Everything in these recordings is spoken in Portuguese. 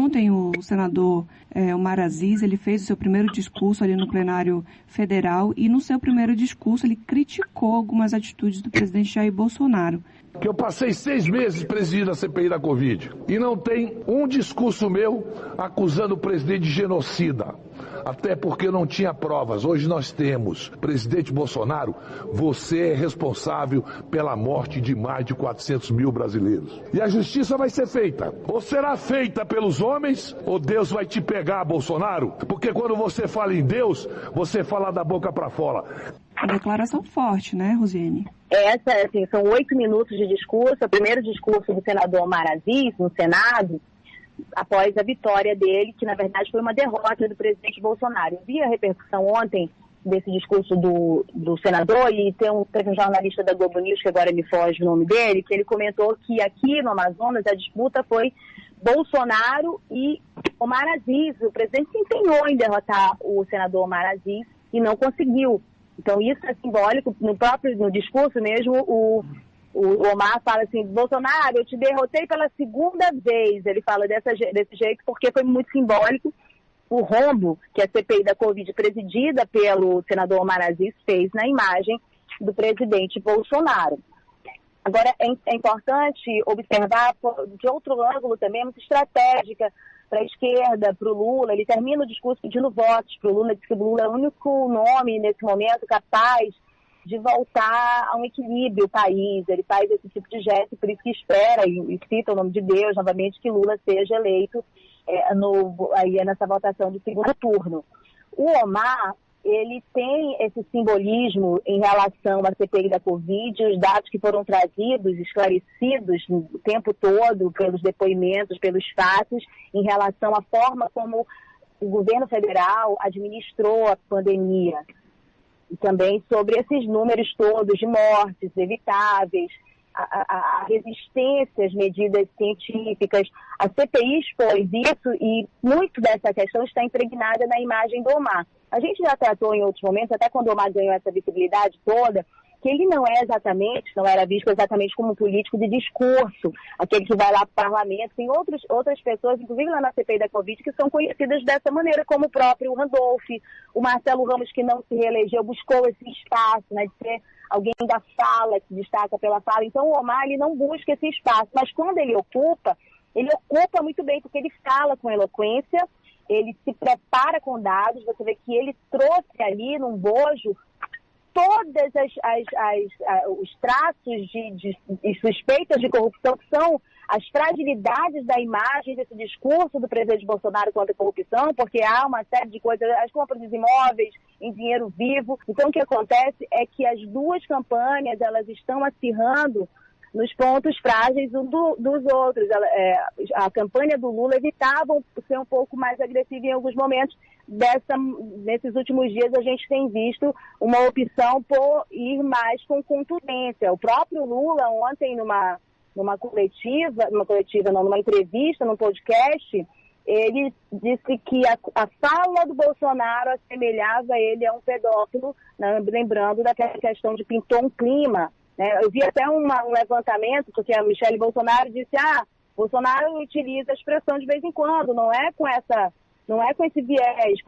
Ontem o senador Omar Aziz, ele fez o seu primeiro discurso ali no plenário federal e no seu primeiro discurso ele criticou algumas atitudes do presidente Jair Bolsonaro. Que eu passei 6 meses presidindo a CPI da Covid e não tem um discurso meu acusando o presidente de genocida. Até porque não tinha provas. Hoje nós temos. Presidente Bolsonaro, você é responsável pela morte de mais de 400 mil brasileiros. E a justiça vai ser feita. Ou será feita pelos homens, ou Deus vai te pegar, Bolsonaro. Porque quando você fala em Deus, você fala da boca para fora. Uma declaração forte, né, Rosiane? Essa, assim, são 8 minutos de discurso. O primeiro discurso do senador Omar Aziz, no Senado, após a vitória dele, que na verdade foi uma derrota do presidente Bolsonaro. Eu vi a repercussão ontem desse discurso do senador e teve um jornalista da Globo News, que agora me foge o nome dele, que ele comentou que aqui no Amazonas a disputa foi Bolsonaro e Omar Aziz. O presidente se empenhou em derrotar o senador Omar Aziz e não conseguiu. Então isso é simbólico. No discurso mesmo, o Omar fala assim: Bolsonaro, eu te derrotei pela segunda vez. Ele fala desse jeito porque foi muito simbólico o rombo que a CPI da Covid, presidida pelo senador Omar Aziz, fez na imagem do presidente Bolsonaro. Agora, é importante observar de outro ângulo também, muito estratégica para a esquerda, para o Lula. Ele termina o discurso pedindo votos para o Lula, diz que o Lula é o único nome nesse momento capaz de voltar a um equilíbrio o país. Ele faz esse tipo de gesto, por isso que espera e cita o nome de Deus novamente que Lula seja eleito nessa votação de segundo turno. O Omar, ele tem esse simbolismo em relação à CPI da Covid, os dados que foram trazidos, esclarecidos o tempo todo pelos depoimentos, pelos fatos, em relação à forma como o governo federal administrou a pandemia. E também sobre esses números todos de mortes evitáveis, a resistência às medidas científicas. A CPI expôs isso e muito dessa questão está impregnada na imagem do Omar. A gente já tratou em outros momentos, até quando o Omar ganhou essa visibilidade toda, que ele não era visto exatamente como um político de discurso, aquele que vai lá para o parlamento. Tem outras pessoas, inclusive lá na CPI da Covid, que são conhecidas dessa maneira, como o próprio Randolph, o Marcelo Ramos, que não se reelegeu, buscou esse espaço, né, de ser alguém da fala, que destaca pela fala. Então o Omar, ele não busca esse espaço, mas quando ele ocupa muito bem, porque ele fala com eloquência, ele se prepara com dados. Você vê que ele trouxe ali num bojo todas os traços de suspeitas de corrupção, que são as fragilidades da imagem desse discurso do presidente Bolsonaro contra a corrupção, porque há uma série de coisas, as compras dos imóveis em dinheiro vivo. Então o que acontece é que as duas campanhas, elas estão acirrando nos pontos frágeis dos outros. A campanha do Lula evitava ser um pouco mais agressiva em alguns momentos. Nesses últimos dias a gente tem visto uma opção por ir mais com contundência. O próprio Lula ontem numa entrevista, num podcast, ele disse que a fala do Bolsonaro assemelhava ele a um pedófilo, né, lembrando daquela questão de pintou um clima. Eu vi até um levantamento, porque a Michelle Bolsonaro disse: Bolsonaro utiliza a expressão de vez em quando, não é com esse viés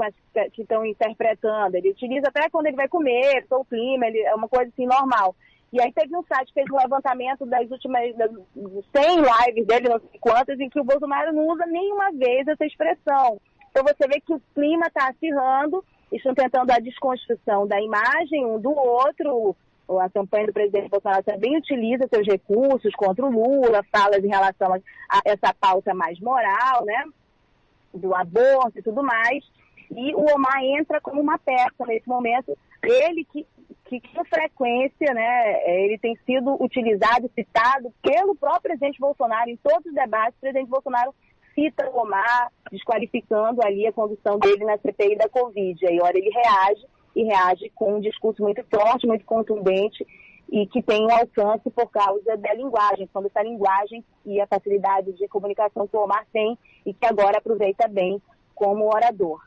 que estão interpretando. Ele utiliza até quando ele vai comer, o clima, é uma coisa assim normal. E aí teve um site que fez um levantamento das últimas 100 lives dele, não sei quantas, em que o Bolsonaro não usa nenhuma vez essa expressão. Então você vê que o clima está acirrando, estão tentando a desconstrução da imagem um do outro. A campanha do presidente Bolsonaro também utiliza seus recursos contra o Lula, falas em relação a essa pauta mais moral, né, do aborto e tudo mais. E o Omar entra como uma peça nesse momento. Ele que com frequência, né, ele tem sido utilizado, citado pelo próprio presidente Bolsonaro em todos os debates. O presidente Bolsonaro cita o Omar, desqualificando ali a condução dele na CPI da Covid. Aí, ora, ele reage com um discurso muito forte, muito contundente e que tem um alcance por causa da linguagem, quando essa linguagem e a facilidade de comunicação que o Omar tem e que agora aproveita bem como orador.